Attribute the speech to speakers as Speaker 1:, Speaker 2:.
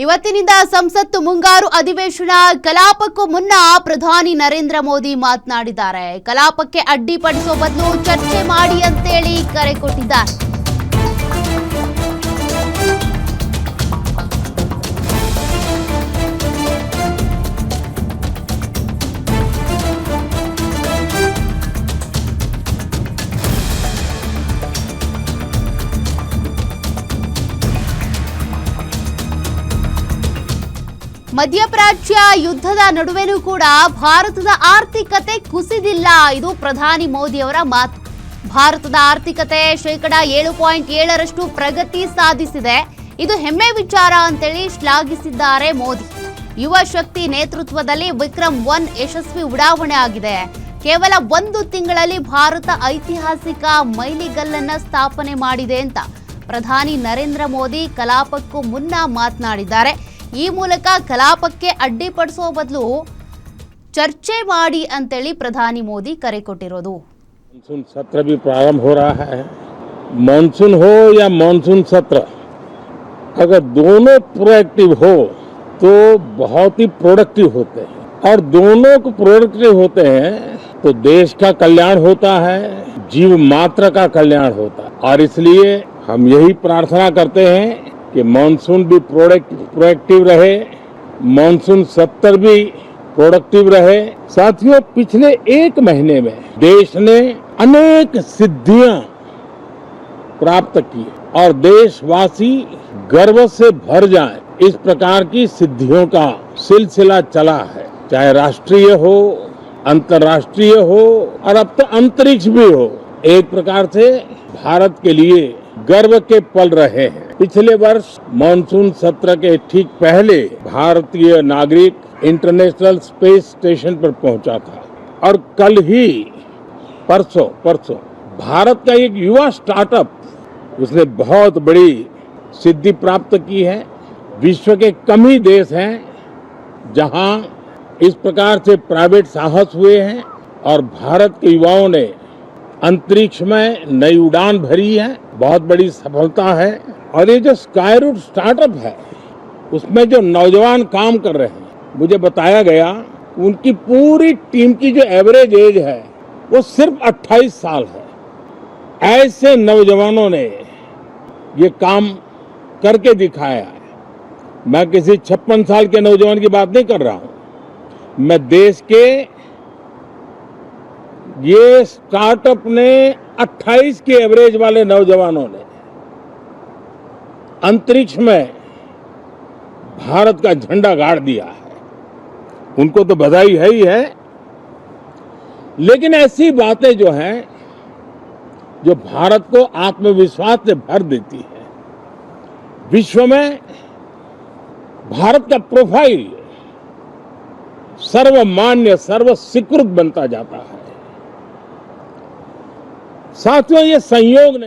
Speaker 1: ಇವತ್ತಿನಿಂದ ಸಂಸತ್ತು ಮುಂಗಾರು ಅಧಿವೇಶನ ಕಲಾಪಕ್ಕೂ ಮುನ್ನ ಪ್ರಧಾನಿ ನರೇಂದ್ರ ಮೋದಿ ಮಾತನಾಡಿದ್ದಾರೆ. ಕಲಾಪಕ್ಕೆ ಅಡ್ಡಿಪಡಿಸುವ ಬದಲು ಚರ್ಚೆ ಮಾಡಿ ಅಂತೇಳಿ ಕರೆ ಕೊಟ್ಟಿದ್ದಾರೆ. ಮಧ್ಯಪ್ರಾಚ್ಯ ಯುದ್ಧದ ನಡುವೆನೂ ಕೂಡ ಭಾರತದ ಆರ್ಥಿಕತೆ ಕುಸಿದಿಲ್ಲ. ಇದು ಪ್ರಧಾನಿ ಮೋದಿ ಅವರ ಮಾತು. ಭಾರತದ ಆರ್ಥಿಕತೆ ಶೇಕಡ 7.7ರಷ್ಟು ಪ್ರಗತಿ ಸಾಧಿಸಿದೆ. ಇದು ಹೆಮ್ಮೆ ವಿಚಾರ ಅಂತೇಳಿ ಶ್ಲಾಘಿಸಿದ್ದಾರೆ ಮೋದಿ. ಯುವ ಶಕ್ತಿ ನೇತೃತ್ವದಲ್ಲಿ ವಿಕ್ರಮ್-1 ಯಶಸ್ವಿ ಉಡಾವಣೆ ಆಗಿದೆ. ಕೇವಲ 1 ತಿಂಗಳಲ್ಲಿ ಭಾರತ ಐತಿಹಾಸಿಕ ಮೈಲಿಗಲ್ಲನ್ನ ಸ್ಥಾಪನೆ ಮಾಡಿದೆ ಅಂತ ಪ್ರಧಾನಿ ನರೇಂದ್ರ ಮೋದಿ ಕಲಾಪಕ್ಕೂ ಮುನ್ನ ಮಾತನಾಡಿದ್ದಾರೆ. ಈ ಮೂಲಕ ಕಲಾಪಕ್ಕೆ ಅಡ್ಡಿಪಡಿಸುವ ಬದಲು ಚರ್ಚೆ ಮಾಡಿ ಅಂತೇಳಿ ಪ್ರಧಾನಿ ಮೋದಿ ಕರೆ ಕೊಟ್ಟಿರೋದು.
Speaker 2: मानसून सत्र भी प्रारंभ हो रहा है. मानसून हो या मानसून सत्र, अगर दोनों प्रोएक्टिव हो तो बहुत ही प्रोडक्टिव होते हैं, और दोनों को प्रोडक्टिव होते हैं तो देश का कल्याण होता है, जीव मात्र का कल्याण होता है. और इसलिए हम यही प्रार्थना करते हैं कि मानसून भी प्रोएक्टिव रहे, मानसून सत्र भी प्रोडक्टिव रहे. साथियों, पिछले 1 महीने में देश ने अनेक सिद्धियां प्राप्त की और देशवासी गर्व से भर जाएं, इस प्रकार की सिद्धियों का सिलसिला चला है. चाहे राष्ट्रीय हो, अंतर्राष्ट्रीय हो, और अब तो अंतरिक्ष भी हो. एक प्रकार से भारत के लिए गर्व के पल रहे हैं. पिछले वर्ष मानसून सत्र के ठीक पहले भारतीय नागरिक इंटरनेशनल स्पेस स्टेशन पर पहुंचा था, और कल ही परसों भारत का एक युवा स्टार्टअप, उसने बहुत बड़ी सिद्धि प्राप्त की है. विश्व के कम ही देश हैं जहां इस प्रकार से प्राइवेट साहस हुए हैं, और भारत के युवाओं ने अंतरिक्ष में नई उड़ान भरी है. बहुत बड़ी सफलता है. और ये जो स्काईरूट स्टार्टअप है, उसमें जो नौजवान काम कर रहे हैं, मुझे बताया गया उनकी पूरी टीम की जो एवरेज एज है वो सिर्फ 28 साल है. ऐसे नौजवानों ने ये काम करके दिखाया है. मैं किसी 56 साल के नौजवान की बात नहीं कर रहा हूं. मैं देश के ये स्टार्टअप ने 28 के एवरेज वाले नौजवानों ने अंतरिक्ष में भारत का झंडा गाड़ दिया है. उनको तो बधाई है ही है. लेकिन ऐसी बातें जो हैं, जो भारत को आत्मविश्वास से भर देती है, विश्व में भारत का प्रोफाइल सर्वमान्य, सर्वस्वीकृत बनता जाता है. साथियों, ये संयोग नहीं.